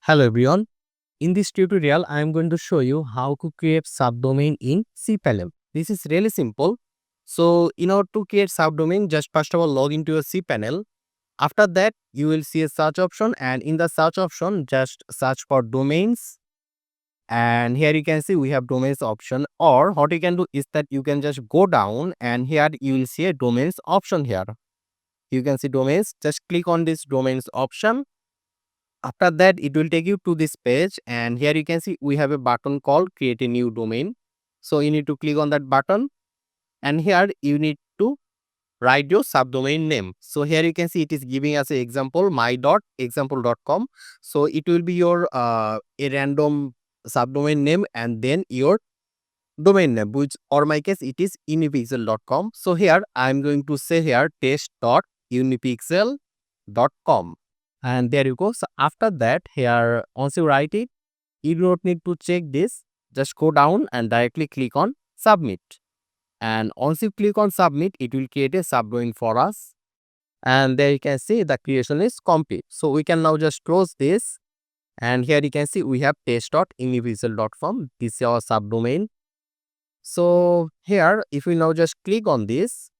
Hello everyone. In this tutorial, I am going to show you how to create subdomain in cPanel. This is really simple. So in order to create subdomain, just first of all log into your cPanel. After that, you will see a search option, and in the search option, just search for domains. And here you can see we have domains option, or what you can do is that you can just go down and here you will see a domains option here. You can see domains, just click on this domains option. After that, it will take you to this page, and here you can see we have a button called create a new domain. So you need to click on that button, and here you need to write your subdomain name. So here you can see it is giving us an example my.example.com. So it will be your a random subdomain name and then your domain name, which or my case it is unipixel.com. So here I am going to say here test.unipixel.com. And there you go. So after that, here once you write it, you don't need to check this. Just go down and directly click on submit. And once you click on submit, it will create a subdomain for us. And there you can see the creation is complete. So we can now just close this. And here you can see we have test.unipixel.com. This is our subdomain. So here, if we now just click on this,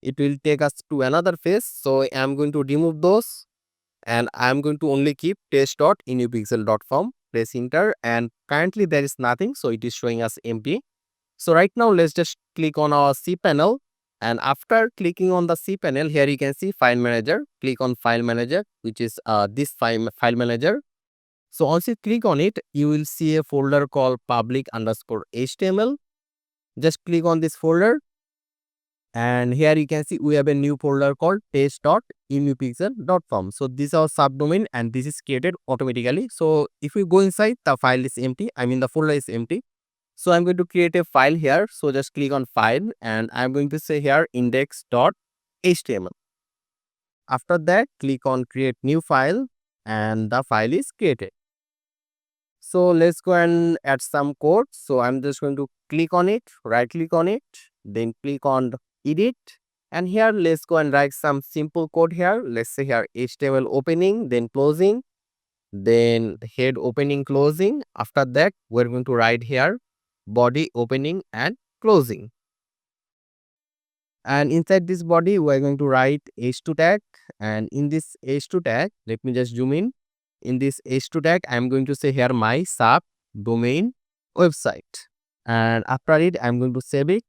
it will take us to another phase. So I am going to remove those, and I am going to only keep test.unipixel.com. Press enter, and currently there is nothing, so it is showing us empty. So right now let's just click on our cPanel, and after clicking on the cPanel, here you can see file manager. Click on file manager, which is this file manager. So once you click on it, you will see a folder called public_html. Just click on this folder, and here you can see we have a new folder called test.unipixel.com. So this is our subdomain, and this is created automatically. So if we go inside, the file is empty. I mean the folder is empty. So I'm going to create a file here. So just click on file, and I'm going to say here index.html. After that, click on create new file, and the file is created. So let's go and add some code. So I'm just going to click on it, right click on it, then click on edit, and here let's go and write some simple code here. Let's say here HTML opening, then closing, then head opening, closing. After that, we're going to write here body opening and closing, and inside this body we're going to write h2 tag, and in this h2 tag, let me just zoom in this h2 tag, I'm going to say here my subdomain website, and after it I'm going to save it.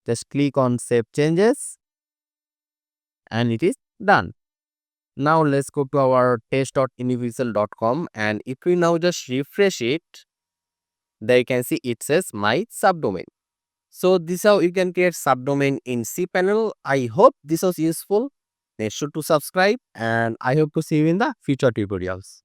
Just click on save changes, and it is done. Now let's go to our test.unipixel.com, and if we now just refresh it, there you can see it says my subdomain. So this is how you can create subdomain in cPanel. I hope this was useful. Make sure to subscribe, and I hope to see you in the future tutorials.